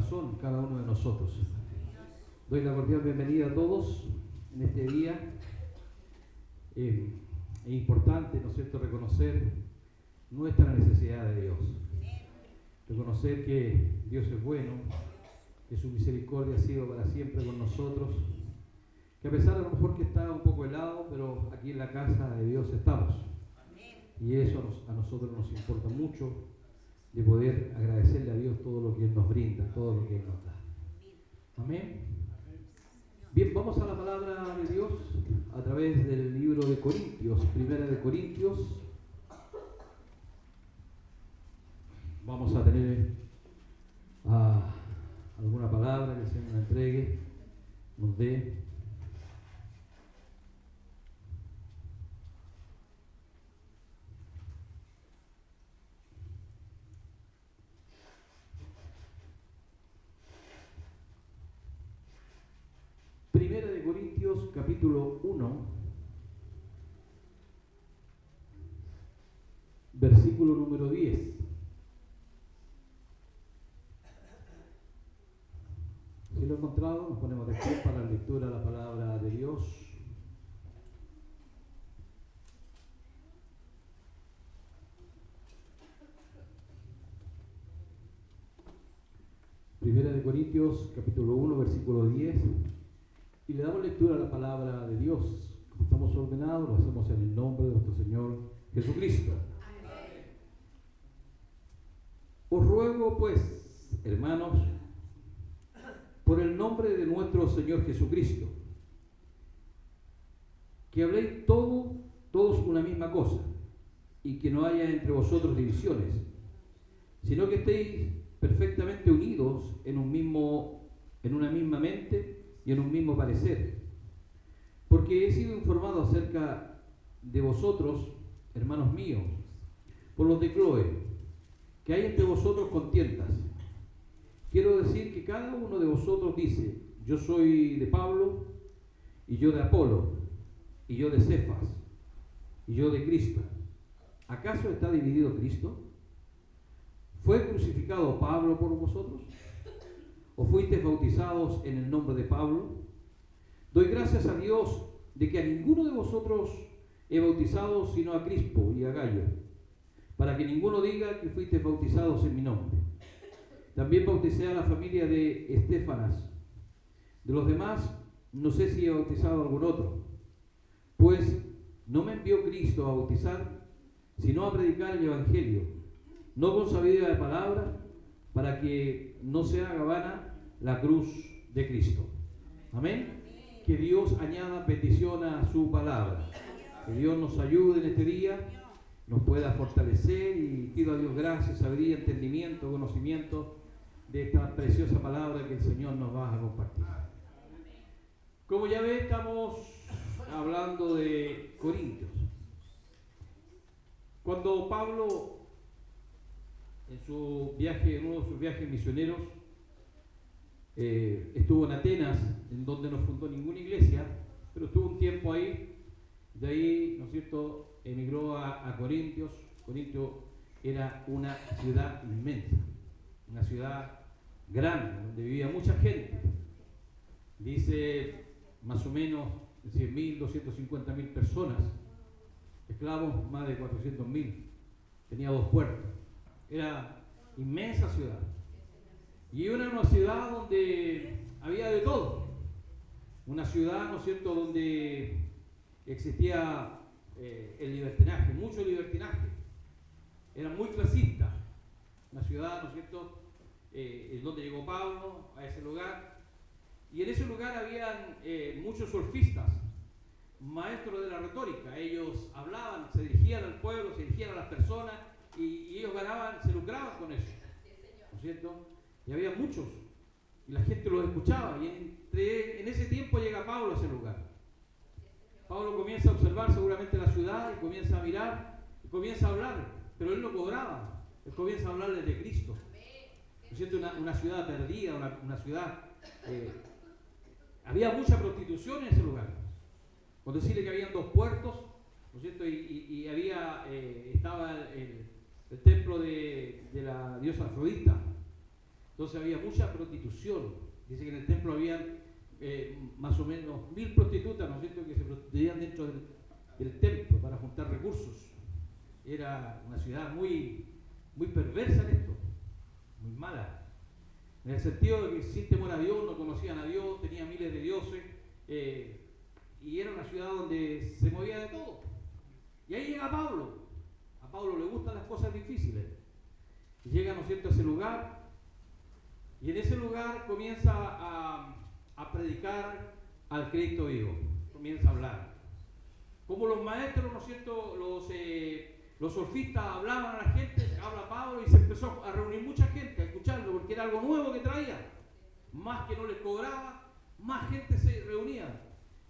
corazón cada uno de nosotros. Doy la cordial bienvenida a todos en este día. Es importante, ¿no es cierto?, reconocer nuestra necesidad de Dios. Reconocer que Dios es bueno, que su misericordia ha sido para siempre con nosotros, que a pesar de lo mejor que está un poco helado, pero aquí en la casa de Dios estamos. Y eso a nosotros nos importa mucho, de poder agradecerle a Dios todo lo que Él nos brinda, todo lo que Él nos da. Amén. Bien, vamos a la palabra de Dios a través del libro de Corintios, Primera de Corintios. Vamos a tener alguna palabra que el Señor nos entregue, nos dé. Primera de Corintios, capítulo 1, versículo número 10. Si lo he encontrado, nos ponemos de pie para la lectura de la palabra de Dios. Primera de Corintios, capítulo 1, versículo 10. Y le damos lectura a la palabra de Dios. Como estamos ordenados, lo hacemos en el nombre de nuestro Señor Jesucristo. Amén. Os ruego, pues, hermanos, por el nombre de nuestro Señor Jesucristo, que habléis todos una misma cosa, y que no haya entre vosotros divisiones, sino que estéis perfectamente unidos en una misma mente y en un mismo parecer. Porque he sido informado acerca de vosotros, hermanos míos, por los de Cloé, que hay entre vosotros contiendas. Quiero decir que cada uno de vosotros dice: yo soy de Pablo, y yo de Apolo, y yo de Cefas, y yo de Cristo. ¿Acaso está dividido Cristo? ¿Fue crucificado Pablo por vosotros? ¿O fuisteis bautizados en el nombre de Pablo? Doy gracias a Dios de que a ninguno de vosotros he bautizado sino a Crispo y a Gallo, para que ninguno diga que fuisteis bautizados en mi nombre. También bauticé a la familia de Estéfanas. De los demás, no sé si he bautizado a algún otro, pues no me envió Cristo a bautizar, sino a predicar el Evangelio, no con sabiduría de palabra, para que no se haga vana la cruz de Cristo. Amén. Que Dios añada bendición a su palabra. Que Dios nos ayude en este día, nos pueda fortalecer, y pido a Dios gracia, sabiduría, entendimiento, conocimiento de esta preciosa palabra que el Señor nos va a compartir. Como ya ven, estamos hablando de Corintios. Cuando Pablo, en uno de sus viajes misioneros, estuvo en Atenas, en donde no fundó ninguna iglesia, pero estuvo un tiempo ahí. De ahí, ¿no es cierto?, emigró a Corintios. Corintios era una ciudad inmensa, una ciudad grande, donde vivía mucha gente. Dice más o menos 100.000, 250.000 personas, esclavos más de 400.000. Tenía 2 puertos. Era inmensa ciudad. Y era una ciudad donde había de todo. Una ciudad, ¿no es cierto?, donde existía el libertinaje, mucho libertinaje. Era muy clasista. Una ciudad, ¿no es cierto?, en donde llegó Pablo, a ese lugar. Y en ese lugar habían muchos sofistas, maestros de la retórica. Ellos hablaban, se dirigían al pueblo, se dirigían a las personas, y ellos se lucraban con eso, ¿no es cierto? Y había muchos, y la gente los escuchaba, y en ese tiempo llega Pablo a ese lugar. Pablo comienza a observar seguramente la ciudad, y comienza a mirar, y comienza a hablar, pero él no cobraba, él comienza a hablarles de Cristo. ¿No es cierto? Una ciudad perdida, una ciudad... había mucha prostitución en ese lugar. Con decirle que habían 2 puertos, ¿no es cierto? Y estaba el templo de la diosa Afrodita. Entonces había mucha prostitución. Dice que en el templo había más o menos 1000 prostitutas, ¿no es cierto?, que se prostituían dentro del templo para juntar recursos. Era una ciudad muy, muy perversa en esto, muy mala. En el sentido de que sin temor a Dios, no conocían a Dios, tenía miles de dioses, y era una ciudad donde se movía de todo. Y ahí llega Pablo. A Pablo le gustan las cosas difíciles. Y llega, ¿no es cierto?, a ese lugar, y en ese lugar comienza a predicar al Cristo vivo. Comienza a hablar. Como los maestros, ¿no es cierto?, los sofistas hablaban a la gente, habla Pablo y se empezó a reunir mucha gente a escucharlo porque era algo nuevo que traía. Más que no les cobraba, más gente se reunía.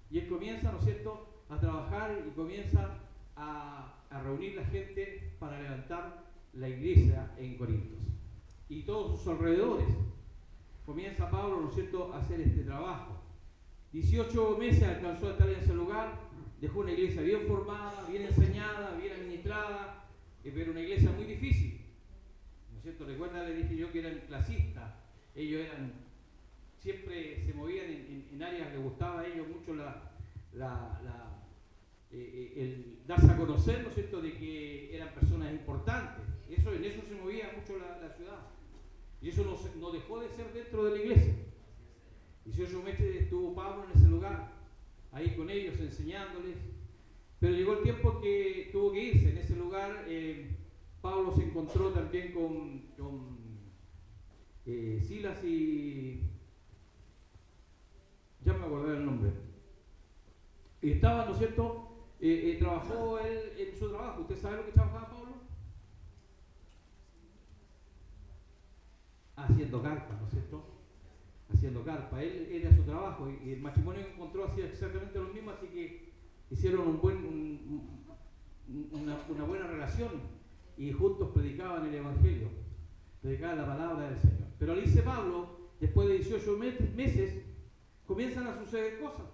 Y él comienza, ¿no es cierto?, a trabajar y comienza a reunir la gente para levantar la iglesia en Corintios. Y todos sus alrededores. Comienza Pablo, ¿no es cierto?, a hacer este trabajo. 18 meses alcanzó a estar en ese lugar, dejó una iglesia bien formada, bien enseñada, bien administrada, pero una iglesia muy difícil. ¿No es cierto? Recuerda, le dije yo que eran clasistas, ellos siempre se movían en áreas que les gustaba a ellos mucho el darse a conocer, ¿no es cierto?, de que eran personas importantes. En eso se movía mucho la ciudad. Y eso no dejó de ser dentro de la iglesia. 18 meses estuvo Pablo en ese lugar, ahí con ellos, enseñándoles. Pero llegó el tiempo que tuvo que irse. En ese lugar Pablo se encontró también con Silas y... ya me acordé del nombre. Y estaba, ¿no es cierto?, trabajó él en su trabajo. ¿Usted sabe lo que trabajaba Pablo? Haciendo carpas, ¿no es cierto? Haciendo carpa. Él era su trabajo y el matrimonio que encontró hacía exactamente lo mismo, así que hicieron una buena relación y juntos predicaban el Evangelio, predicaban la palabra del Señor. Pero le dice Pablo, después de 18 meses, comienzan a suceder cosas.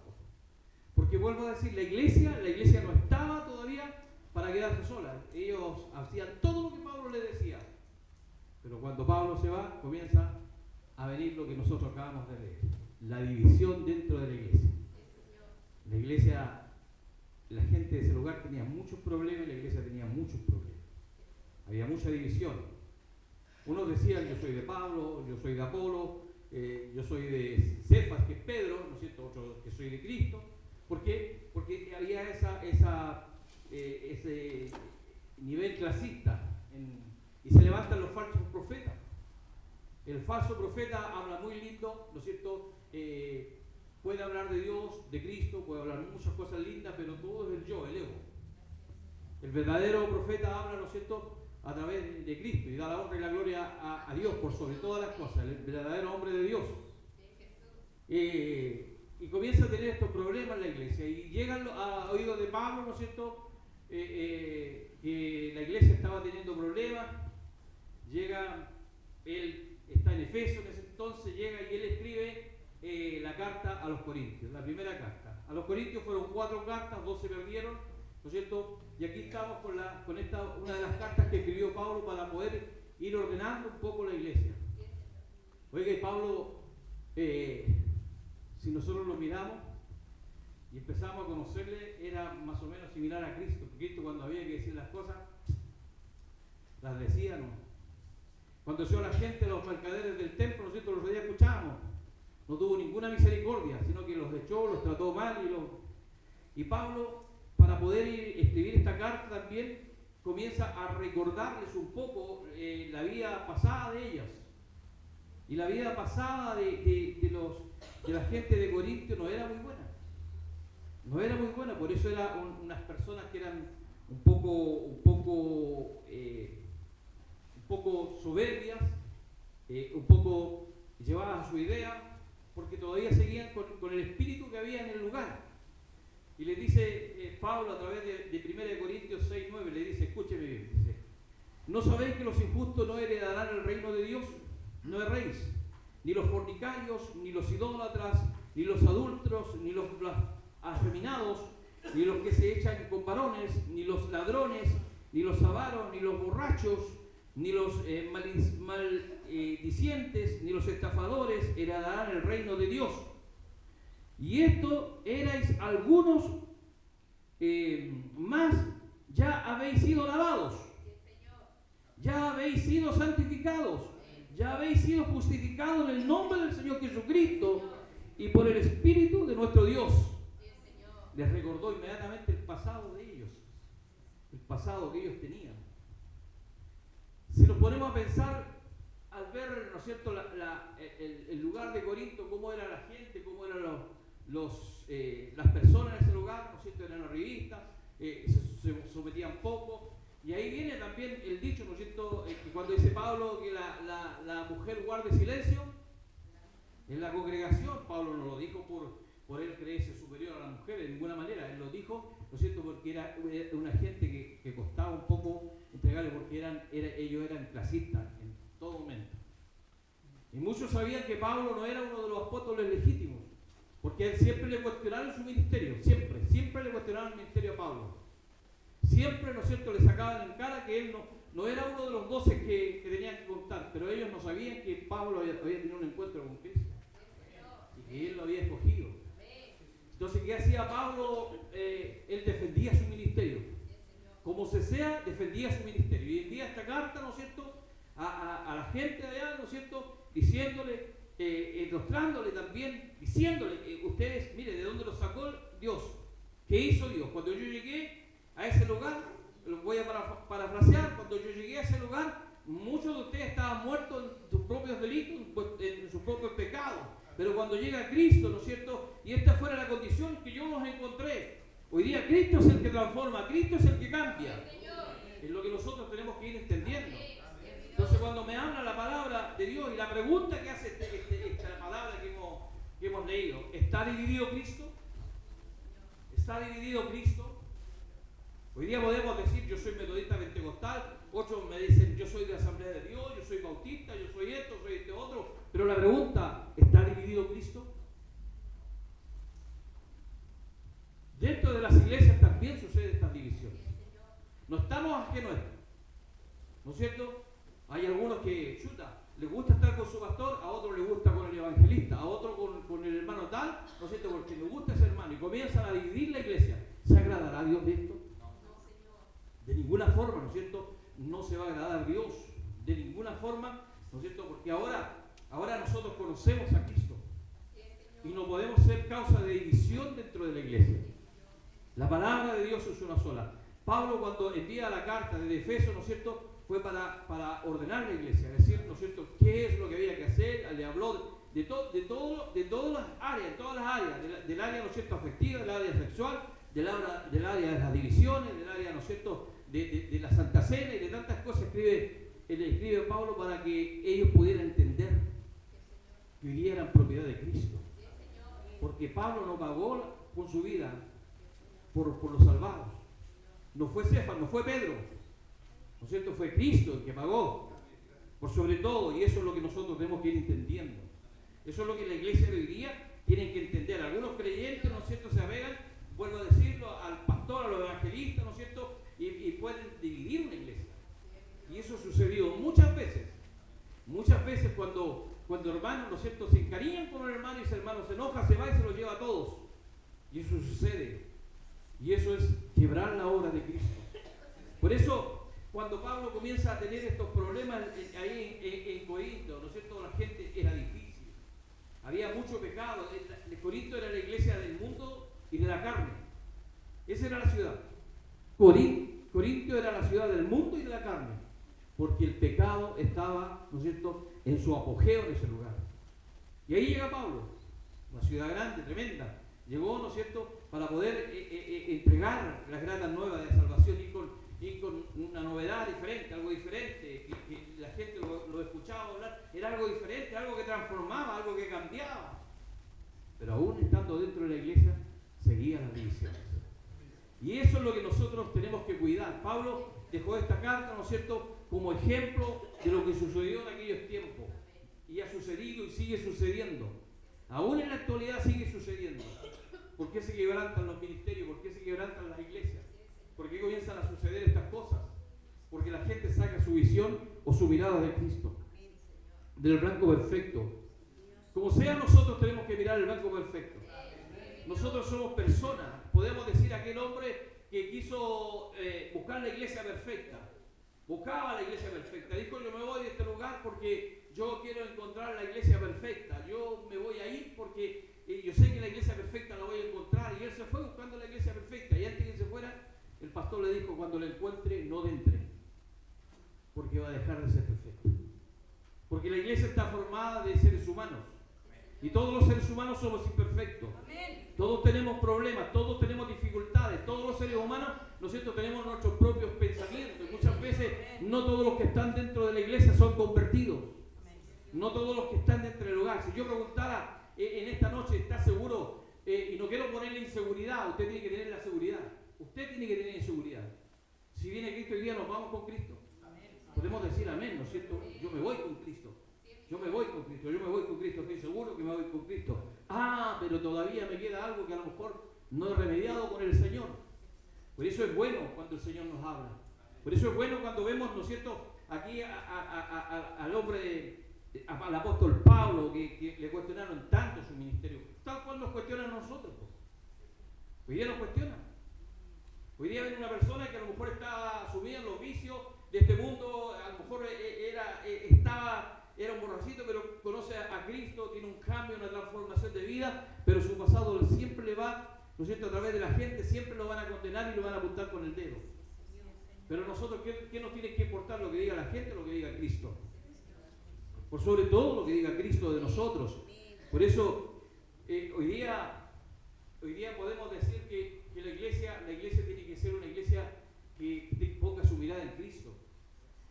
Porque vuelvo a decir, la iglesia no estaba todavía para quedarse sola. Ellos hacían todo lo que Pablo les decía. Pero cuando Pablo se va, comienza a venir lo que nosotros acabamos de leer. La división dentro de la iglesia. La iglesia, la gente de ese lugar tenía muchos problemas, la iglesia tenía muchos problemas. Había mucha división. Unos decían, yo soy de Pablo, yo soy de Apolo, yo soy de Cefas, que es Pedro, ¿no es cierto?, otro que soy de Cristo. ¿Por qué? Porque había ese nivel clasista y se levantan los falsos profetas. El falso profeta habla muy lindo, ¿no es cierto?, puede hablar de Dios, de Cristo, puede hablar muchas cosas lindas, pero todo es el yo, el ego. El verdadero profeta habla, ¿no es cierto?, a través de Cristo y da la honra y la gloria a Dios por sobre todas las cosas, el verdadero hombre de Dios. Y comienza a tener estos problemas en la iglesia y llegan a oídos de Pablo, ¿no es cierto?, que la iglesia estaba teniendo problemas. Llega, él está en Efeso en ese entonces, llega y él escribe la carta a los Corintios, la primera carta. A los Corintios fueron 4 cartas, 2 se perdieron, ¿no es cierto? Y aquí estamos con esta, una de las cartas que escribió Pablo para poder ir ordenando un poco la iglesia. Oiga, Pablo, si nosotros lo miramos y empezamos a conocerle, era más o menos similar a Cristo. Cristo, cuando había que decir las cosas, las decía, ¿no? Cuando echó a la gente, los mercaderes del templo, ¿no es cierto?, los días escuchábamos. No tuvo ninguna misericordia, sino que los echó, los trató mal. Y Pablo, para poder escribir esta carta también, comienza a recordarles un poco la vida pasada de ellas. Y la vida pasada de la gente de Corintio no era muy buena. No era muy buena, por eso eran unas personas que eran un poco soberbias, un poco llevadas a su idea, porque todavía seguían con el espíritu que había en el lugar. Y le dice Pablo a través de 1 Corintios 6:9, le dice, escúcheme bien, dice, ¿no sabéis que los injustos no heredarán el reino de Dios? No erréis, ni los fornicarios, ni los idólatras, ni los adúlteros, ni los afeminados, ni los que se echan con varones, ni los ladrones, ni los avaros, ni los borrachos, ni los maldicientes, ni los estafadores heredarán el reino de Dios. Y esto erais algunos más, ya habéis sido lavados, ya habéis sido santificados, ya habéis sido justificados en el nombre del Señor Jesucristo y por el Espíritu de nuestro Dios. Les recordó inmediatamente el pasado de ellos, el pasado que ellos tenían. Si nos ponemos a pensar, al ver, ¿no es cierto?, el lugar de Corinto, cómo era la gente, cómo eran las personas en ese lugar, ¿no es cierto?, eran arribistas, se sometían poco. Y ahí viene también el dicho, ¿no es cierto?, que cuando dice Pablo que la mujer guarde silencio en la congregación, Pablo no lo dijo por él creerse superior a la mujer de ninguna manera, él lo dijo, ¿no es cierto?, porque era una gente que costaba un poco entregarle, porque ellos eran clasistas en todo momento. Y muchos sabían que Pablo no era uno de los apóstoles legítimos, porque a él siempre le cuestionaron su ministerio, siempre le cuestionaron el ministerio a Pablo. Siempre, ¿no es cierto?, le sacaban en cara que él no era uno de los 12 que tenían que contar, pero ellos no sabían que Pablo había tenido un encuentro con Cristo y que él lo había escogido. Entonces, ¿qué hacía Pablo? Él defendía su ministerio. Como se sea, defendía su ministerio. Y envía esta carta, ¿no es cierto?, a la gente de allá, ¿no es cierto?, diciéndole, ilustrándole también, diciéndole, ustedes, mire, ¿de dónde los sacó Dios? ¿Qué hizo Dios? Cuando yo llegué a ese lugar, lo voy a parafrasear, cuando yo llegué a ese lugar, muchos de ustedes estaban muertos en sus propios delitos, en sus propios pecados. Pero cuando llega Cristo, ¿no es cierto?, y esta fuera la condición que yo los encontré. Hoy día Cristo es el que transforma, Cristo es el que cambia. Es lo que nosotros tenemos que ir entendiendo. Entonces, cuando me habla la palabra de Dios y la pregunta que hace esta palabra que hemos leído, ¿está dividido Cristo? ¿Está dividido Cristo? Hoy día podemos decir, yo soy metodista pentecostal, otros me dicen, yo soy de Asamblea de Dios, yo soy bautista, yo soy esto, soy este otro. Pero la pregunta, ¿está dividido Cristo? Dentro de las iglesias también sucede esta división. No estamos ajenos a esto, ¿no es cierto? Hay algunos que, les gusta estar con su pastor, a otros les gusta con el evangelista, a otro con el hermano tal, ¿no es cierto?, porque le gusta ese hermano, y comienzan a dividir la iglesia. ¿Se agradará a Dios de esto? De ninguna forma, ¿no es cierto?, no se va a agradar a Dios, de ninguna forma, ¿no es cierto?, porque ahora nosotros conocemos a Cristo y no podemos ser causa de división dentro de la iglesia. La palabra de Dios es una sola. Pablo, cuando envía la carta de Efeso, ¿no es cierto?, fue para ordenar la iglesia, decir, ¿no es cierto?, qué es lo que había que hacer. Le habló de todas las áreas, del área, ¿no es cierto?, afectiva, del área sexual, del área de las divisiones, del área, ¿no es cierto?, de la Santa Cena y de tantas cosas escribe Pablo para que ellos pudieran entender que hoy día eran propiedad de Cristo. Porque Pablo no pagó con su vida por los salvados. No fue Cefas, no fue Pedro, ¿no es cierto? Fue Cristo el que pagó por sobre todo, y eso es lo que nosotros tenemos que ir entendiendo. Eso es lo que la iglesia de hoy día tiene que entender. Algunos creyentes, ¿no es cierto?, se apegan, vuelvo a decirlo, al pastor, a los evangelistas, ¿no es cierto?, y pueden dividir una iglesia. Y eso sucedió muchas veces cuando hermanos, ¿no es cierto?, se encariñan con un hermano y ese hermano se enoja, se va y se los lleva a todos. Y eso sucede. Y eso es quebrar la obra de Cristo. Por eso, cuando Pablo comienza a tener estos problemas ahí en Corinto, ¿no es cierto?, la gente era difícil. Había mucho pecado. Corinto era la iglesia del mundo y de la carne. Esa era la ciudad. Corinto era la ciudad del mundo y de la carne. Porque el pecado estaba, ¿no es cierto?, en su apogeo en ese lugar. Y ahí llega Pablo, una ciudad grande, tremenda. Llegó, ¿no es cierto?, para poder entregar las gratas nuevas de salvación y con una novedad diferente, algo diferente, que la gente lo escuchaba hablar, era algo diferente, algo que transformaba, algo que cambiaba. Pero aún estando dentro de la iglesia, seguían las divisiones. Y eso es lo que nosotros tenemos que cuidar. Pablo dejó esta carta, ¿no es cierto?, como ejemplo de lo que sucedió en aquellos tiempos. Y ha sucedido y sigue sucediendo. Aún en la actualidad sigue sucediendo. ¿Por qué se quebrantan los ministerios? ¿Por qué se quebrantan las iglesias? ¿Por qué comienzan a suceder estas cosas? Porque la gente saca su visión o su mirada de Cristo, del blanco perfecto. Como sea, nosotros tenemos que mirar el blanco perfecto. Nosotros somos personas. Podemos decir aquel hombre que quiso buscar la iglesia perfecta. Buscaba la iglesia perfecta. Dijo, yo me voy de este lugar porque yo quiero encontrar la iglesia perfecta. Yo me voy a ir porque yo sé que la iglesia perfecta la voy a encontrar. Y él se fue buscando la iglesia perfecta. Y antes que se fuera, el pastor le dijo, cuando la encuentre, no entre. Porque va a dejar de ser perfecta. Porque la iglesia está formada de seres humanos. Y todos los seres humanos somos imperfectos. Todos tenemos problemas, todos tenemos dificultades. Todos los seres humanos, ¿no es cierto?, tenemos nuestros propios pensamientos. Y muchas veces no todos los que están dentro de la iglesia son convertidos. No todos los que están dentro del hogar. Si yo preguntara en esta noche, ¿está seguro? Y no quiero ponerle inseguridad, usted tiene que tener la seguridad. Usted tiene que tener inseguridad. Si viene Cristo hoy día, nos vamos con Cristo. Podemos decir amén, ¿no es cierto? Yo me voy con Cristo. Yo me voy con Cristo, yo me voy con Cristo, estoy seguro que me voy con Cristo. Pero todavía me queda algo que a lo mejor no he remediado con el Señor. Por eso es bueno cuando el Señor nos habla. Por eso es bueno cuando vemos, ¿no es cierto?, aquí al hombre, al apóstol Pablo, que le cuestionaron tanto su ministerio, tal cual nos cuestionan a nosotros. Hoy día nos cuestionan. Hoy día ven una persona que a lo mejor está sumida en los vicios de este mundo, a lo mejor era un borrachito, pero conoce a Cristo, tiene un cambio, una transformación de vida, pero su pasado siempre le va, ¿no es cierto?, a través de la gente, siempre lo van a condenar y lo van a apuntar con el dedo. Pero nosotros, ¿qué nos tiene que importar lo que diga la gente o lo que diga Cristo? Por sobre todo lo que diga Cristo de nosotros. Por eso, hoy día podemos decir que la iglesia tiene que ser una iglesia que ponga su mirada en Cristo.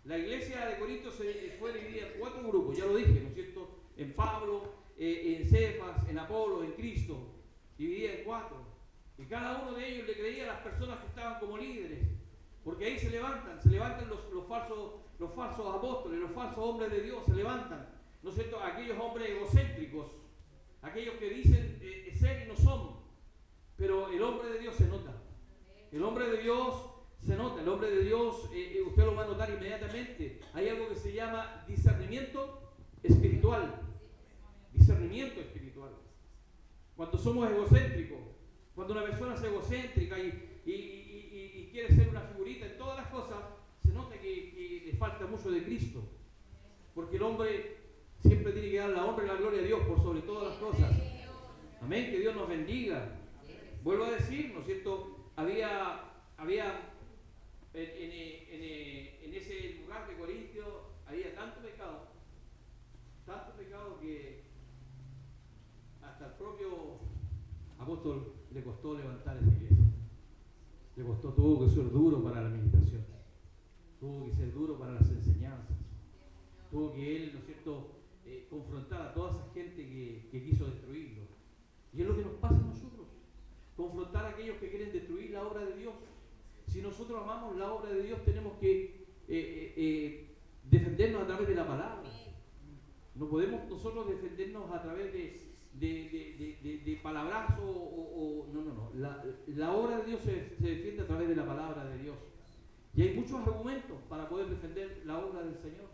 La iglesia de Corinto fue dividida en 4 grupos, ya lo dije, ¿no es cierto? En Pablo, en Cefas, en Apolo, en Cristo, dividida en 4. Y cada uno de ellos le creía a las personas que estaban como líderes, porque ahí se levantan los falsos apóstoles, los falsos hombres de Dios, se levantan, ¿no es cierto? Aquellos hombres egocéntricos, aquellos que dicen ser y no son, pero el hombre de Dios se nota. El hombre de Dios se nota, el hombre de Dios, usted lo va a notar inmediatamente. Hay algo que se llama discernimiento espiritual. Discernimiento espiritual. Cuando somos egocéntricos, cuando una persona es egocéntrica y quiere ser una figurita en todas las cosas, se nota que le falta mucho de Cristo. Porque el hombre siempre tiene que dar la honra y la gloria a Dios por sobre todas las cosas. Amén, que Dios nos bendiga. Vuelvo a decir, ¿no es cierto? Había en ese lugar de Corintio había tanto pecado que hasta el propio apóstol le costó levantar esa iglesia. Tuvo que ser duro para la administración, tuvo que ser duro para las enseñanzas, tuvo que él, ¿no es cierto?, confrontar a toda esa gente que quiso destruirlo. Y es lo que nos pasa a nosotros, confrontar a aquellos que quieren destruir la obra de Dios. Si nosotros amamos la obra de Dios, tenemos que defendernos a través de la palabra. No podemos nosotros defendernos a través de palabrazos no. La obra de Dios se defiende a través de la palabra de Dios. Y hay muchos argumentos para poder defender la obra del Señor.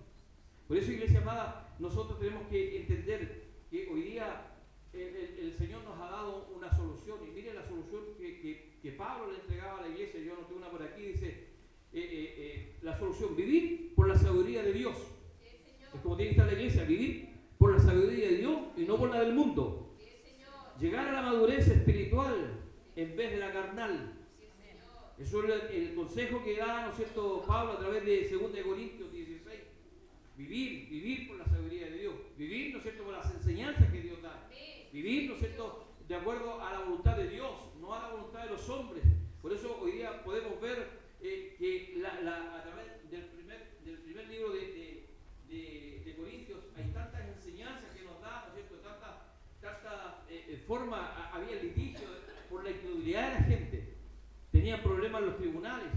Por eso, iglesia amada, nosotros tenemos que entender que hoy día el Señor nos ha dado una solución. Y mire la solución que Pablo le entregaba a la iglesia. Yo anoté una por aquí, dice la solución: vivir por la sabiduría de Dios. Es como tiene que estar la iglesia: vivir por la sabiduría de Dios y no por la del mundo. Llegar a la madurez espiritual en vez de la carnal. Eso es el consejo que da, ¿no es cierto?, Pablo a través de 2 Corintios 16. Vivir por la sabiduría de Dios. Vivir, ¿no es cierto?, por las enseñanzas que Dios da. Vivir, ¿no es cierto?, de acuerdo a la voluntad de Dios, no a la voluntad de los hombres. Por eso hoy día podemos ver que a través del primer libro de Corintios hay tantas enseñanzas que nos da, ¿no es cierto?, tanta forma. Había litigio por la incredulidad de la gente, tenían problemas en los tribunales,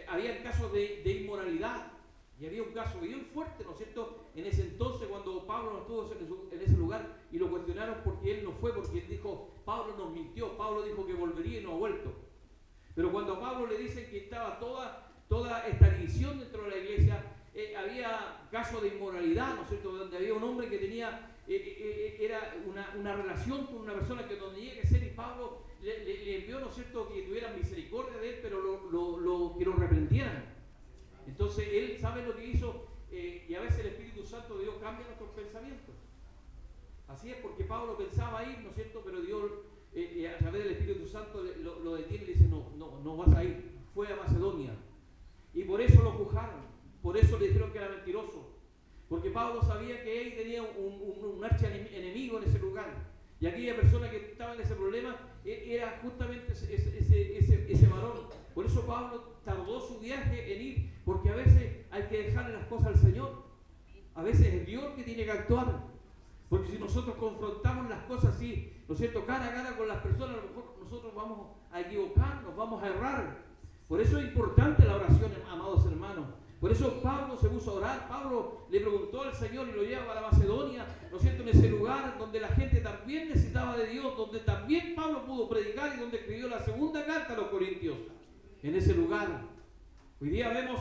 había casos de inmoralidad. Y había un caso bien fuerte, ¿no es cierto?, en ese entonces, cuando Pablo no estuvo en ese lugar y lo cuestionaron porque él no fue, porque él dijo, Pablo nos mintió, Pablo dijo que volvería y no ha vuelto. Pero cuando a Pablo le dicen que estaba toda esta división dentro de la iglesia, había casos de inmoralidad, ¿no es cierto?, donde había un hombre que tenía, era una relación con una persona que donde llega a ser, y Pablo le envió, ¿no es cierto?, que tuvieran misericordia de él, pero que lo reprendieran. Entonces él sabe lo que hizo, y a veces el Espíritu Santo de Dios cambia nuestros pensamientos. Así es, porque Pablo pensaba ir, ¿no es cierto?, pero Dios a través del Espíritu Santo lo detiene y le dice, no vas a ir. Fue a Macedonia, y por eso lo juzgaron, por eso le dijeron que era mentiroso, porque Pablo sabía que él tenía un archienemigo en ese lugar, y aquella persona que estaba en ese problema era justamente ese varón. Por eso Pablo tardó su viaje en ir, porque a veces hay que dejarle las cosas al Señor. A veces es Dios que tiene que actuar, porque si nosotros confrontamos las cosas así, ¿no es cierto?, cara a cara con las personas, a lo mejor nosotros vamos a equivocarnos, vamos a errar. Por eso es importante la oración, amados hermanos. Por eso Pablo se puso a orar. Pablo le preguntó al Señor y lo lleva a la Macedonia, ¿no es cierto?, en ese lugar donde la gente también necesitaba de Dios, donde también Pablo pudo predicar y donde escribió la segunda carta a los Corintios, en ese lugar. Hoy día vemos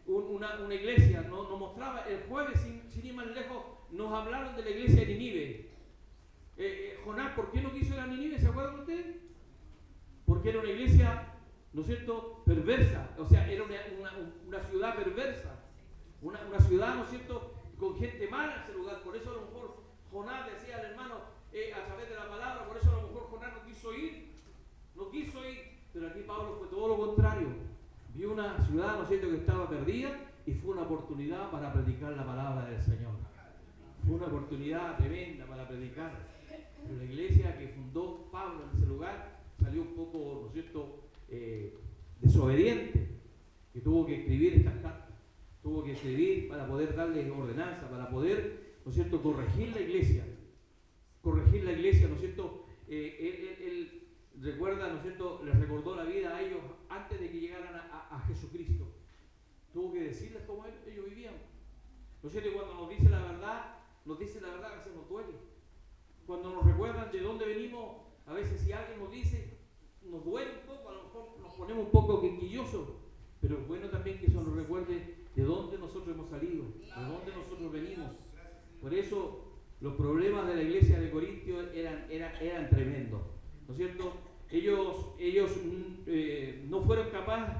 una iglesia, nos mostraba el jueves, sin ir más lejos, nos hablaron de la iglesia de Nínive. Jonás, ¿por qué no quiso ir a Nínive? ¿Se acuerdan ustedes? Porque era una iglesia, ¿no es cierto?, perversa. O sea, era una ciudad perversa, una ciudad, ¿no es cierto?, con gente mala en ese lugar. Por eso a lo mejor Jonás decía al hermano, a través de la palabra, por eso a lo mejor Jonás no quiso ir, pero aquí Pablo fue todo lo contrario. Vio una ciudad, ¿no es cierto?, que estaba perdida, y fue una oportunidad para predicar la palabra del Señor. Fue una oportunidad tremenda para predicar. Pero la iglesia que fundó Pablo en ese lugar salió un poco, ¿no es cierto?, desobediente, que tuvo que escribir estas cartas, tuvo que escribir para poder darle ordenanza, para poder, ¿no es cierto?, corregir la iglesia, ¿no es cierto? Él recuerda, ¿no es cierto?, les recordó la vida a ellos antes de que llegaran a Jesucristo. Tuvo que decirles cómo ellos vivían, ¿no es cierto? Y cuando nos dice la verdad a veces nos duele. Cuando nos recuerdan de dónde venimos, a veces si alguien nos dice, nos duele un poco, a lo mejor nos ponemos un poco quisquillosos, pero es bueno también que eso nos recuerde de dónde nosotros hemos salido, de dónde nosotros venimos. Por eso los problemas de la iglesia de Corintios eran tremendos, ¿no es cierto? Ellos no fueron capaces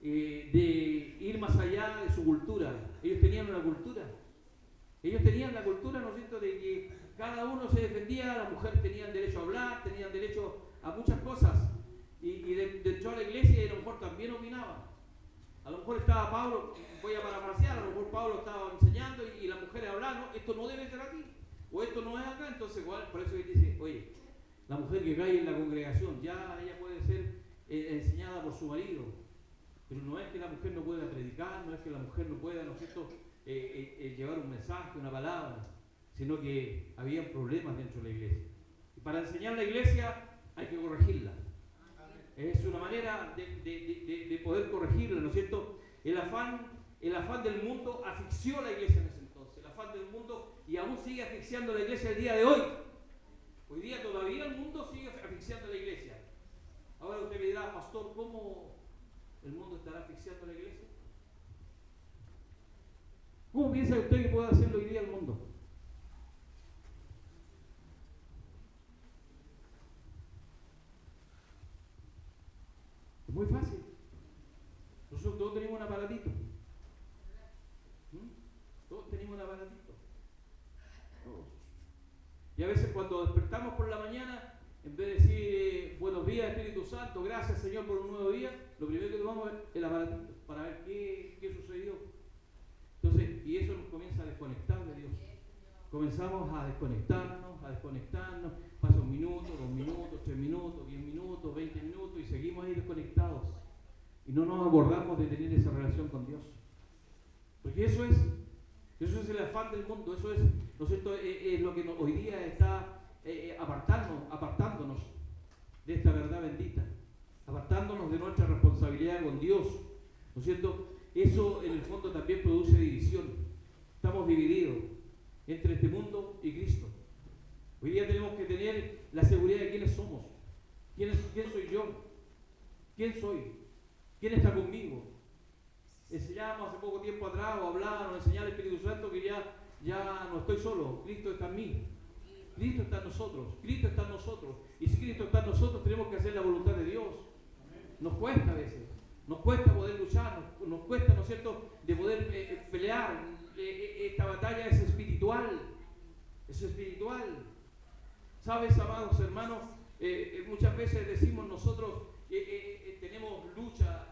de ir más allá de su cultura. Ellos tenían una cultura. Ellos tenían la cultura, ¿no es cierto?, de que cada uno se defendía, las mujeres tenían derecho a hablar, tenían derecho a muchas cosas. Y dentro de la iglesia a lo mejor también opinaban. A lo mejor estaba Pablo, voy a parafrasear, a lo mejor Pablo estaba enseñando y las mujeres hablaban, no, esto no debe ser aquí, o esto no es acá. Entonces, por eso él dice, oye, la mujer que cae en la congregación, ya ella puede ser enseñada por su marido, pero no es que la mujer no pueda predicar, no es que la mujer no pueda, ¿no es cierto?, llevar un mensaje, una palabra, sino que había problemas dentro de la iglesia. Y para enseñar la iglesia hay que corregirla. Es una manera de poder corregirla, ¿no es cierto? El afán del mundo asfixió a la iglesia en ese entonces, el afán del mundo, y aún sigue asfixiando a la iglesia el día de hoy. Hoy día todavía el mundo sigue asfixiando a la iglesia. Ahora usted me dirá, pastor, ¿cómo el mundo estará asfixiando a la iglesia? ¿Cómo piensa usted que puede hacerlo hoy día el mundo? Es muy fácil. Nosotros todos tenemos un aparatito. Todos tenemos un aparatito. Todos. Y a veces cuando despertamos por la mañana, en vez de decir buenos días Espíritu Santo, gracias Señor por un nuevo día, lo primero que tomamos es el aparatito para ver qué sucedió. Entonces, y eso nos comienza a desconectar de Dios. Comenzamos a desconectarnos, pasa un minuto, 2 minutos, 3 minutos, 10 minutos, 20 minutos y seguimos ahí desconectados. Y no nos acordamos de tener esa relación con Dios. Porque eso es el afán del mundo, eso es, ¿no es cierto?, es lo que hoy día está apartándonos de esta verdad bendita, apartándonos de nuestra responsabilidad con Dios, ¿no es cierto? Eso en el fondo también produce división. Estamos divididos entre este mundo y Cristo. Hoy día tenemos que tener la seguridad de quiénes somos. ¿Quién soy yo? ¿Quién soy? ¿Quién está conmigo? Enseñábamos hace poco tiempo atrás, o hablaban, o enseñaba el Espíritu Santo que ya no estoy solo, Cristo está en mí. Cristo está en nosotros, Cristo está en nosotros. Y si Cristo está en nosotros, tenemos que hacer la voluntad de Dios. Nos cuesta a veces, nos cuesta poder luchar, nos cuesta, ¿no es cierto?, de poder pelear. Esta batalla es espiritual, es espiritual. ¿Sabes, amados hermanos? Muchas veces decimos nosotros, tenemos lucha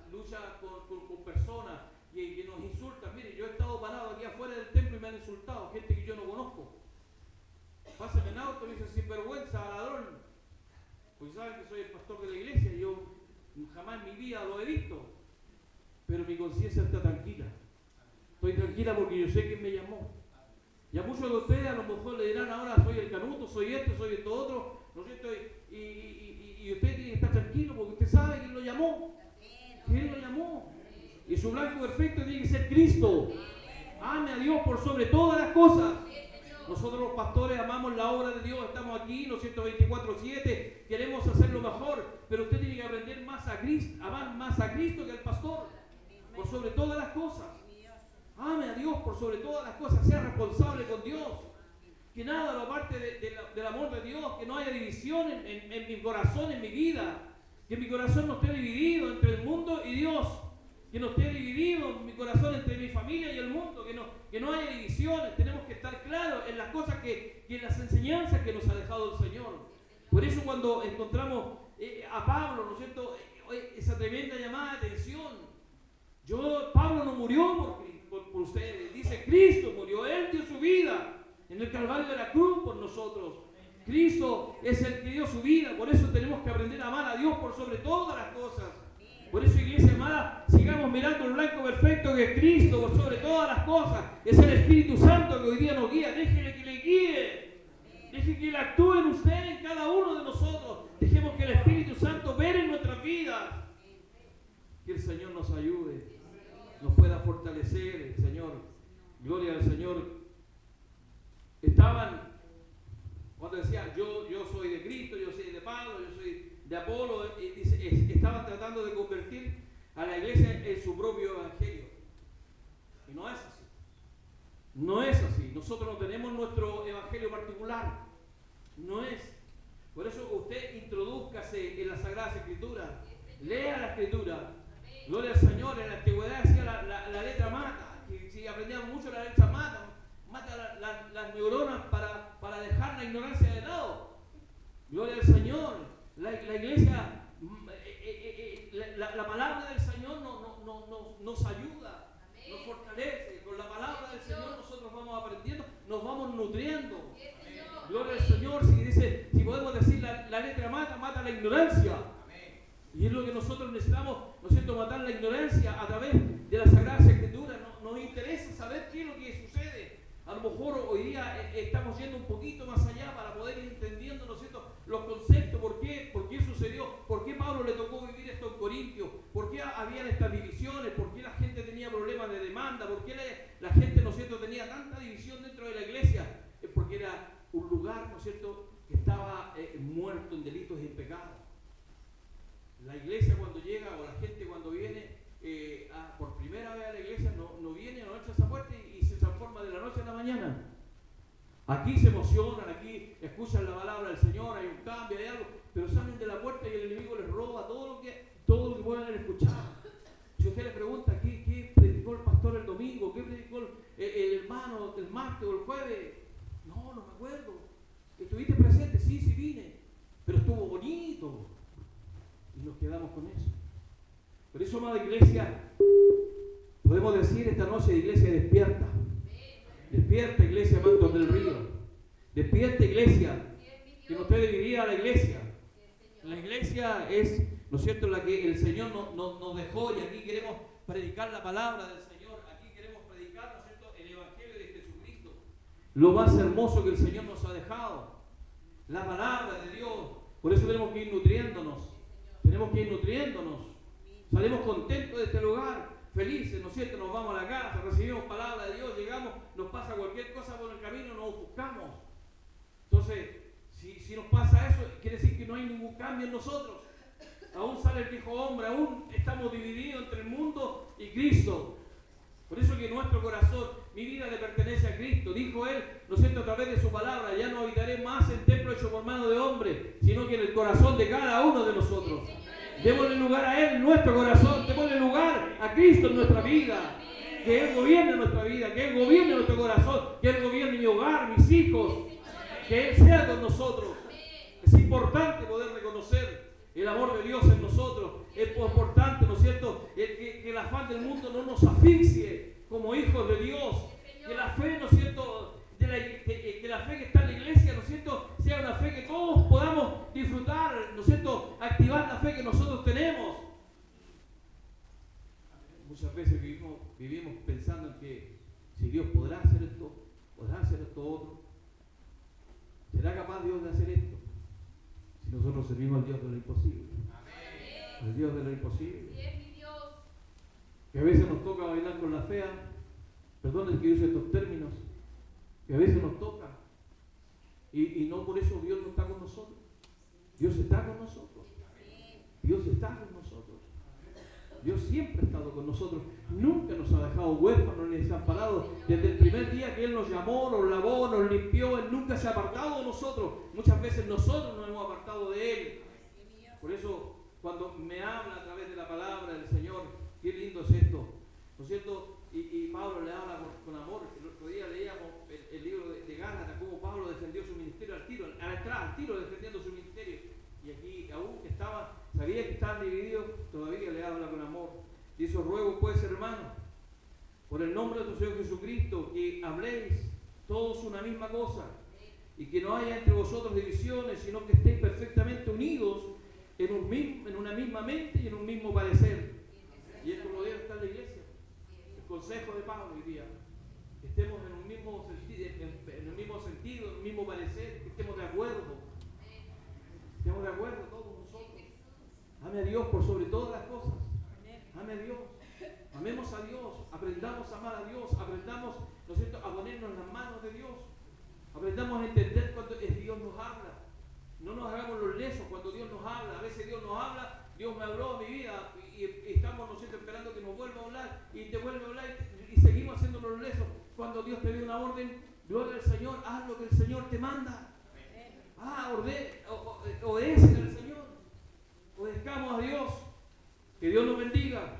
con personas que nos insultan. Mire, yo he estado parado aquí afuera del templo y me han insultado, gente que yo no conozco. Pasan en auto y me dicen sinvergüenza, ladrón. Pues saben que soy el pastor de la iglesia y yo jamás en mi vida lo he visto. Pero mi conciencia está tranquila. Estoy tranquila porque yo sé quién me llamó. Y a muchos de ustedes a lo mejor le dirán ahora soy el canuto, soy esto otro, ¿no es cierto? Y usted tiene que estar tranquilo porque usted sabe quién lo llamó. ¿Quién lo llamó? Y su blanco perfecto tiene que ser Cristo. Ame a Dios por sobre todas las cosas. Nosotros los pastores amamos la obra de Dios, estamos aquí, los 124/7, queremos hacerlo mejor, pero usted tiene que aprender más a Cristo, amar más a Cristo que al pastor, por sobre todas las cosas. Ame a Dios por sobre todas las cosas, sea responsable con Dios, que nada lo aparte del amor de Dios, que no haya división en mi corazón, en mi vida, que mi corazón no esté dividido entre el mundo y Dios, que no esté dividido mi corazón entre mi familia y el mundo, que no haya divisiones. Tenemos que estar claros en las cosas en las enseñanzas que nos ha dejado el Señor. Por eso cuando encontramos a Pablo, ¿no es cierto?, esa tremenda llamada de atención. Pablo no murió por ustedes, dice Cristo murió, Él dio su vida en el Calvario de la cruz por nosotros. Cristo es el que dio su vida, por eso tenemos que aprender a amar a Dios por sobre todas las cosas. Por eso, iglesia amada, sigamos mirando el blanco perfecto que es Cristo por sobre todas las cosas. Es el Espíritu Santo que hoy día nos guía. Déjele que le guíe. Deje que Él actúe en usted, en cada uno de nosotros. Dejemos que el Espíritu Santo opere en nuestras vidas. Que el Señor nos ayude, nos pueda fortalecer, el Señor. Gloria al Señor. Cuando decía, yo soy de Cristo, yo soy de Pablo, yo soy de Apolo, estaban tratando de convertir a la iglesia en su propio evangelio. Y no es así. No es así. Nosotros no tenemos nuestro evangelio particular. No es. Por eso usted introdúzcase en las Sagradas Escrituras. Lea la Escritura. Gloria al Señor. En la antigüedad decía la letra mata. Si aprendíamos mucho, la letra mata las neuronas para dejar la ignorancia de lado. Gloria al Señor. La iglesia, la palabra del Señor nos ayuda, nos fortalece. Con la palabra del Señor nosotros vamos aprendiendo, nos vamos nutriendo. Gloria al Señor. Si podemos decir la letra mata la ignorancia. Y es lo que nosotros necesitamos, ¿no es cierto?, matar la ignorancia a través de las Sagradas Escrituras. Nos interesa saber qué es lo que sucede. A lo mejor hoy día estamos yendo un poquito más allá para poder ir entendiendo, ¿no es cierto?, los conceptos, por qué sucedió, por qué Pablo le tocó vivir esto en Corintios, por qué habían estas divisiones, por qué la gente tenía problemas de demanda, por qué la gente, ¿no es cierto?, tenía tanta división dentro de la iglesia. Es porque era un lugar, ¿no es cierto?, que estaba muerto en delitos y en pecados. La iglesia cuando llega, o la gente cuando viene por primera vez a la iglesia, no viene a la noche a esa puerta y se transforma de la noche a la mañana. Aquí se emocionan, aquí escuchan la palabra del Señor, hay un cambio, hay algo, pero salen de la puerta y el enemigo les roba todo lo que puedan haber escuchado. Si usted le pregunta ¿qué predicó el pastor el domingo? ¿Qué predicó el hermano el martes o el jueves? No me acuerdo. ¿Estuviste presente? Sí vine, pero estuvo bonito. Y nos quedamos con eso. Por eso, amada iglesia, podemos decir esta noche, iglesia, despierta. Despierta, iglesia, mantos del río. Despierta, iglesia, que no esté dividida la iglesia. La iglesia es, ¿no es cierto?, la que el Señor nos dejó, y aquí queremos predicar la palabra del Señor. Aquí queremos predicar, ¿no es cierto?, el Evangelio de Jesucristo. Lo más hermoso que el Señor nos ha dejado. La palabra de Dios. Por eso tenemos que ir nutriéndonos. Tenemos que ir nutriéndonos. Salimos contentos de este lugar, felices, ¿no es cierto? Nos vamos a la casa, recibimos palabra de Dios, llegamos, nos pasa cualquier cosa por el camino, nos ofuscamos. Entonces, si nos pasa eso, quiere decir que no hay ningún cambio en nosotros. Aún sale el viejo hombre, aún estamos divididos entre el mundo y Cristo. Por eso que nuestro corazón, mi vida le pertenece a Cristo. Dijo Él, ¿no es cierto?, a través de su palabra, ya no habitaré más en templo hecho por mano de hombre, sino que en el corazón de cada uno de nosotros. Démosle lugar a Él en nuestro corazón, démosle lugar a Cristo en nuestra vida. Que Él gobierne nuestra vida, que Él gobierne nuestro corazón, que Él gobierne mi hogar, mis hijos, que Él sea con nosotros. Es importante poder reconocer el amor de Dios en nosotros. Es importante, ¿no es cierto?, que el afán del mundo no nos asfixie como hijos de Dios. Que la fe, ¿no es cierto?, que la fe que está en la iglesia, ¿no es cierto?, sea una fe que todos podamos disfrutar, ¿no es cierto?, activar la fe que nosotros tenemos. Muchas veces vivimos pensando en que si Dios podrá hacer esto otro. ¿Será capaz Dios de hacer esto? Si nosotros servimos al Dios de lo imposible. Amén. El Dios de lo imposible. Sí, es mi Dios. Que a veces nos toca bailar con la fea. Perdonen que use estos términos. Que a veces nos toca. Y no por eso Dios no está con nosotros. Dios está con nosotros. Dios está con nosotros. Dios siempre ha estado con nosotros. Nunca nos ha dejado huérfanos ni desamparados. Desde el primer día que Él nos llamó, nos lavó, nos limpió, Él nunca se ha apartado de nosotros. Muchas veces nosotros nos hemos apartado de Él. Por eso, cuando me habla a través de la palabra del Señor, qué lindo es esto, ¿no es cierto? Y Pablo le habla con amor. El otro día leíamos el libro de Gálatas, cómo Pablo defendió su ministerio al tiro defendiendo su ministerio. Y aquí, aún que sabía que estaban divididos, todavía le habla con amor. Dice: os ruego pues, hermanos, por el nombre de nuestro Señor Jesucristo, que habléis todos una misma cosa, y que no haya entre vosotros divisiones, sino que estéis perfectamente unidos en una misma mente y en un mismo parecer. Y esto lo debe estar en la iglesia. El consejo de Pablo hoy día: que estemos en un mismo sentido, en un mismo parecer, que estemos de acuerdo. Estemos de acuerdo todos nosotros. Ame a Dios por sobre todas las cosas. Ame a Dios. Amemos a Dios. Aprendamos a amar a Dios. Aprendamos, ¿no es cierto?, a ponernos en las manos de Dios. Aprendamos a entender cuando Dios nos habla. No nos hagamos los lesos cuando Dios nos habla. A veces Dios nos habla. Dios me habló a mi vida y estamos, ¿no es cierto?, esperando que nos vuelva a hablar y te vuelve a hablar y seguimos haciendo los lesos. Cuando Dios te dio una orden, gloria al Señor, haz lo que el Señor te manda. Obedece al Señor. Obedezcamos a Dios. Que Dios nos bendiga.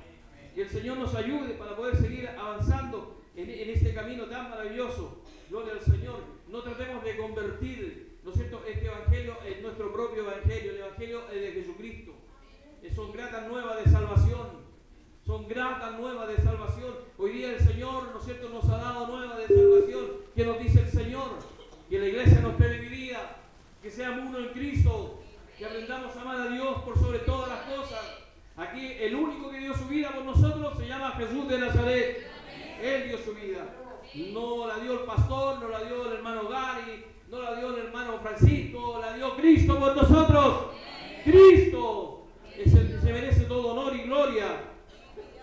Que el Señor nos ayude para poder seguir avanzando en este camino tan maravilloso. Gloria al Señor. No tratemos de convertir, ¿no es cierto?, este evangelio en nuestro propio evangelio. El evangelio es de Jesucristo. Son gratas nuevas de salvación. Son gratas nuevas de salvación. Hoy día el Señor, ¿no es cierto?, nos ha dado nuevas de salvación. ¿Qué nos dice el Señor? Que la iglesia no esté dividida. Que seamos uno en Cristo, que aprendamos a amar a Dios por sobre todas las cosas. Aquí el único que dio su vida por nosotros se llama Jesús de Nazaret. Él dio su vida. No la dio el pastor, no la dio el hermano Gary, no la dio el hermano Francisco, la dio Cristo por nosotros. Cristo es el que se merece todo honor y gloria.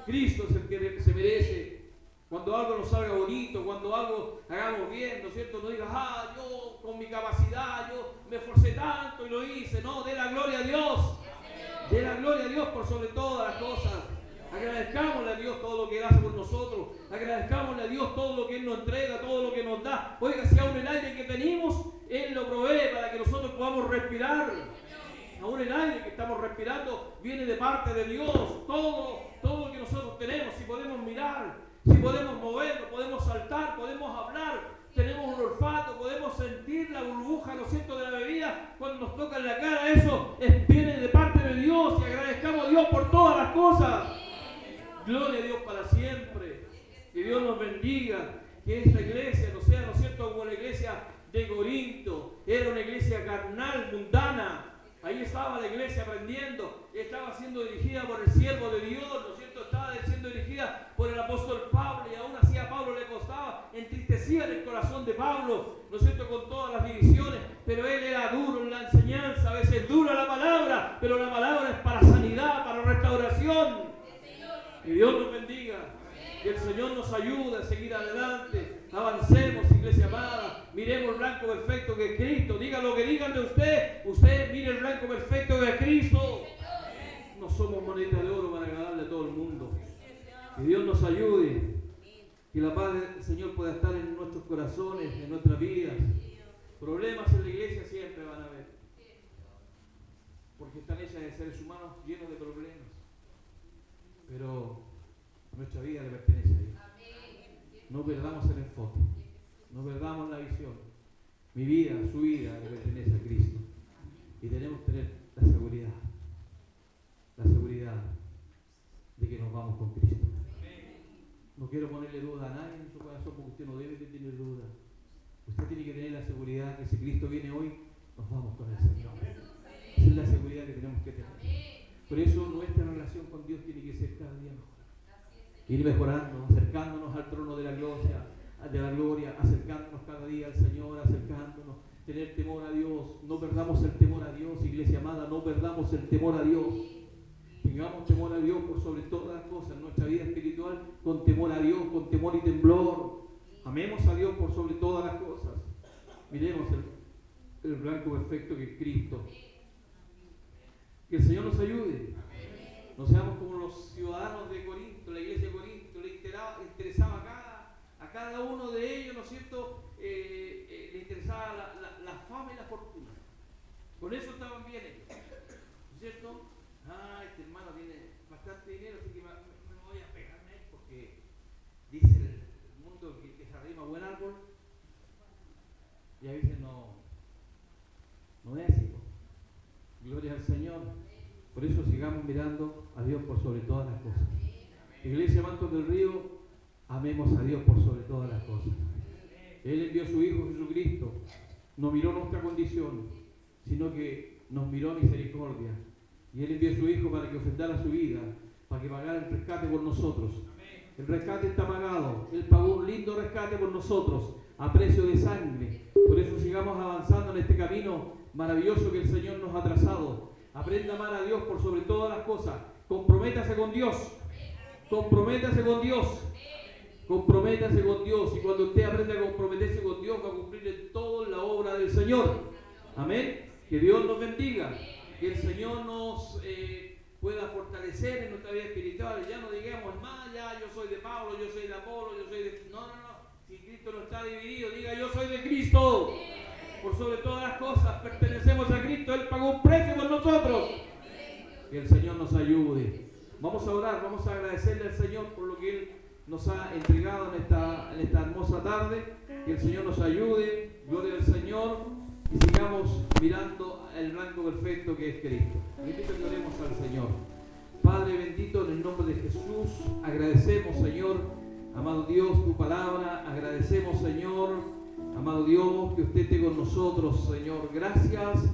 Cristo es el que se merece. Cuando algo nos salga bonito, cuando algo hagamos bien, ¿no es cierto? No digas: yo con mi capacidad, yo me esforcé tanto y lo hice. No, dé la gloria a Dios. Dé la gloria a Dios por sobre todas las cosas. Agradezcámosle a Dios todo lo que Él hace por nosotros. Agradezcámosle a Dios todo lo que Él nos entrega, todo lo que nos da. Oiga, si aún el aire que tenemos, Él lo provee para que nosotros podamos respirar. Aún el aire que estamos respirando viene de parte de Dios. Todo lo que nosotros tenemos, si podemos mirar, si podemos movernos, podemos saltar, podemos hablar, tenemos un olfato, podemos sentir la burbuja, ¿no es cierto?, de la bebida cuando nos toca en la cara. Eso viene de parte de Dios, y agradezcamos a Dios por todas las cosas. Gloria a Dios para siempre. Que Dios nos bendiga. Que esta iglesia no sea, ¿no es cierto?, como la iglesia de Corinto. Era una iglesia carnal, mundana. Ahí estaba la iglesia aprendiendo, estaba siendo dirigida por el siervo de Dios, ¿no es cierto? Estaba siendo dirigida por el apóstol Pablo, y aún así a Pablo le costaba, entristecía el corazón de Pablo, ¿no es cierto?, con todas las divisiones, pero él era duro en la enseñanza, a veces dura la palabra, pero la palabra es para sanidad, para restauración. Que Dios nos bendiga, que el Señor nos ayude a seguir adelante. Avancemos, iglesia amada. Miremos el blanco perfecto que es Cristo. Diga lo que digan de usted. Usted mire el blanco perfecto que es Cristo. No somos moneda de oro para agradarle a todo el mundo. Que Dios nos ayude. Que la paz del Señor pueda estar en nuestros corazones, en nuestras vidas. Problemas en la iglesia siempre van a haber, porque están hechas de seres humanos llenos de problemas. Pero nuestra vida le pertenece a Dios. No perdamos el enfoque, no perdamos la visión. Mi vida, su vida, le pertenece a Cristo. Y tenemos que tener la seguridad de que nos vamos con Cristo. No quiero ponerle duda a nadie en su corazón, porque usted no debe de tener duda. Usted tiene que tener la seguridad que si Cristo viene hoy, nos vamos con el Señor. Esa es la seguridad que tenemos que tener. Por eso nuestra relación con Dios tiene que ser cada día mejor. Ir mejorando, acercándonos al trono de la gloria, acercándonos cada día al Señor, acercándonos, tener temor a Dios. No perdamos el temor a Dios, iglesia amada, no perdamos el temor a Dios. Tengamos temor a Dios por sobre todas las cosas, en nuestra vida espiritual, con temor a Dios, con temor y temblor. Amemos a Dios por sobre todas las cosas. Miremos el blanco perfecto que es Cristo. Que el Señor nos ayude. No seamos como los ciudadanos de Corinto, la iglesia de Corinto, le interesaba a cada uno de ellos, ¿no es cierto? Le interesaba la fama y la fortuna. Con eso estaban bien ellos, ¿no es cierto? Este hermano tiene bastante dinero, así que me voy a pegarme a él porque dice el mundo que se arrima buen árbol. Y a veces no es así. Gloria al Señor. Por eso sigamos mirando a Dios por sobre todas las cosas. Iglesia Mantos del Río, amemos a Dios por sobre todas las cosas. Él envió a su Hijo Jesucristo, no miró nuestra condición, sino que nos miró a misericordia. Y Él envió a su Hijo para que ofrendara su vida, para que pagara el rescate por nosotros. El rescate está pagado. Él pagó un lindo rescate por nosotros, a precio de sangre. Por eso sigamos avanzando en este camino maravilloso que el Señor nos ha trazado. Aprenda a amar a Dios por sobre todas las cosas. Comprométase con Dios. Comprométase con Dios. Comprométase con Dios. Y cuando usted aprenda a comprometerse con Dios, va a cumplir en todo la obra del Señor. Amén. Que Dios nos bendiga. Que el Señor nos pueda fortalecer en nuestra vida espiritual. Ya no digamos más, ya yo soy de Pablo, yo soy de Apolo, yo soy de... No. Si Cristo no está dividido, diga yo soy de Cristo. Por sobre todas las cosas, pertenecemos a Cristo. Él pagó un precio por nosotros. Que el Señor nos ayude. Vamos a orar, vamos a agradecerle al Señor por lo que Él nos ha entregado en esta hermosa tarde. Que el Señor nos ayude. Gloria al Señor. Y sigamos mirando el blanco perfecto que es Cristo. Invito a que oremos al Señor. Padre bendito, en el nombre de Jesús, agradecemos, Señor, amado Dios, tu palabra. Agradecemos, Señor, amado Dios, que usted esté con nosotros, Señor. Gracias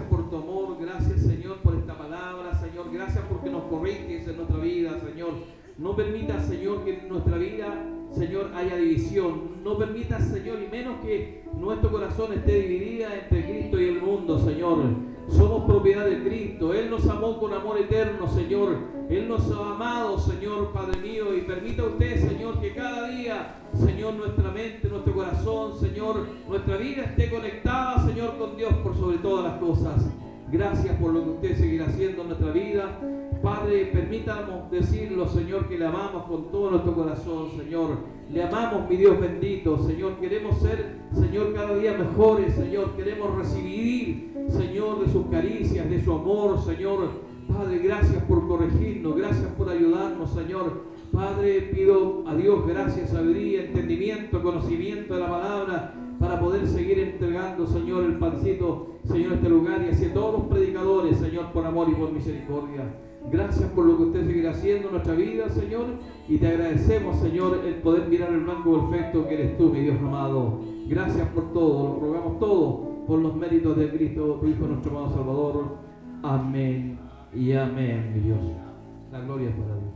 por tu amor. Gracias, Señor, por esta palabra, Señor. Gracias porque nos corriges en nuestra vida, Señor. No permita, Señor, que en nuestra vida, Señor, haya división. No permita, Señor, y menos que nuestro corazón esté dividida entre Cristo y el mundo, Señor. Somos propiedad de Cristo. Él nos amó con amor eterno, Señor. Él nos ha amado, Señor, Padre mío. Y permita usted, Señor, que cada día, Señor, nuestra mente, nuestro corazón, Señor, nuestra vida esté conectada, Señor, con Dios por sobre todas las cosas. Gracias por lo que usted seguirá haciendo en nuestra vida. Padre, permítamos decirlo, Señor, que le amamos con todo nuestro corazón, Señor. Le amamos, mi Dios bendito, Señor. Queremos ser, Señor, cada día mejores, Señor. Queremos recibir, Señor, de sus caricias, de su amor, Señor. Padre, gracias por corregirnos, gracias por ayudarnos, Señor. Padre, pido a Dios gracia, sabiduría, entendimiento, conocimiento de la palabra, para poder seguir entregando, Señor, el pancito, Señor, a este lugar y hacia todos los predicadores, Señor, por amor y por misericordia. Gracias por lo que usted seguirá haciendo en nuestra vida, Señor, y te agradecemos, Señor, el poder mirar el blanco perfecto que eres tú, mi Dios amado. Gracias por todo, lo rogamos todo por los méritos de Cristo, tu Hijo, nuestro amado Salvador. Amén y amén, mi Dios. La gloria es para Dios.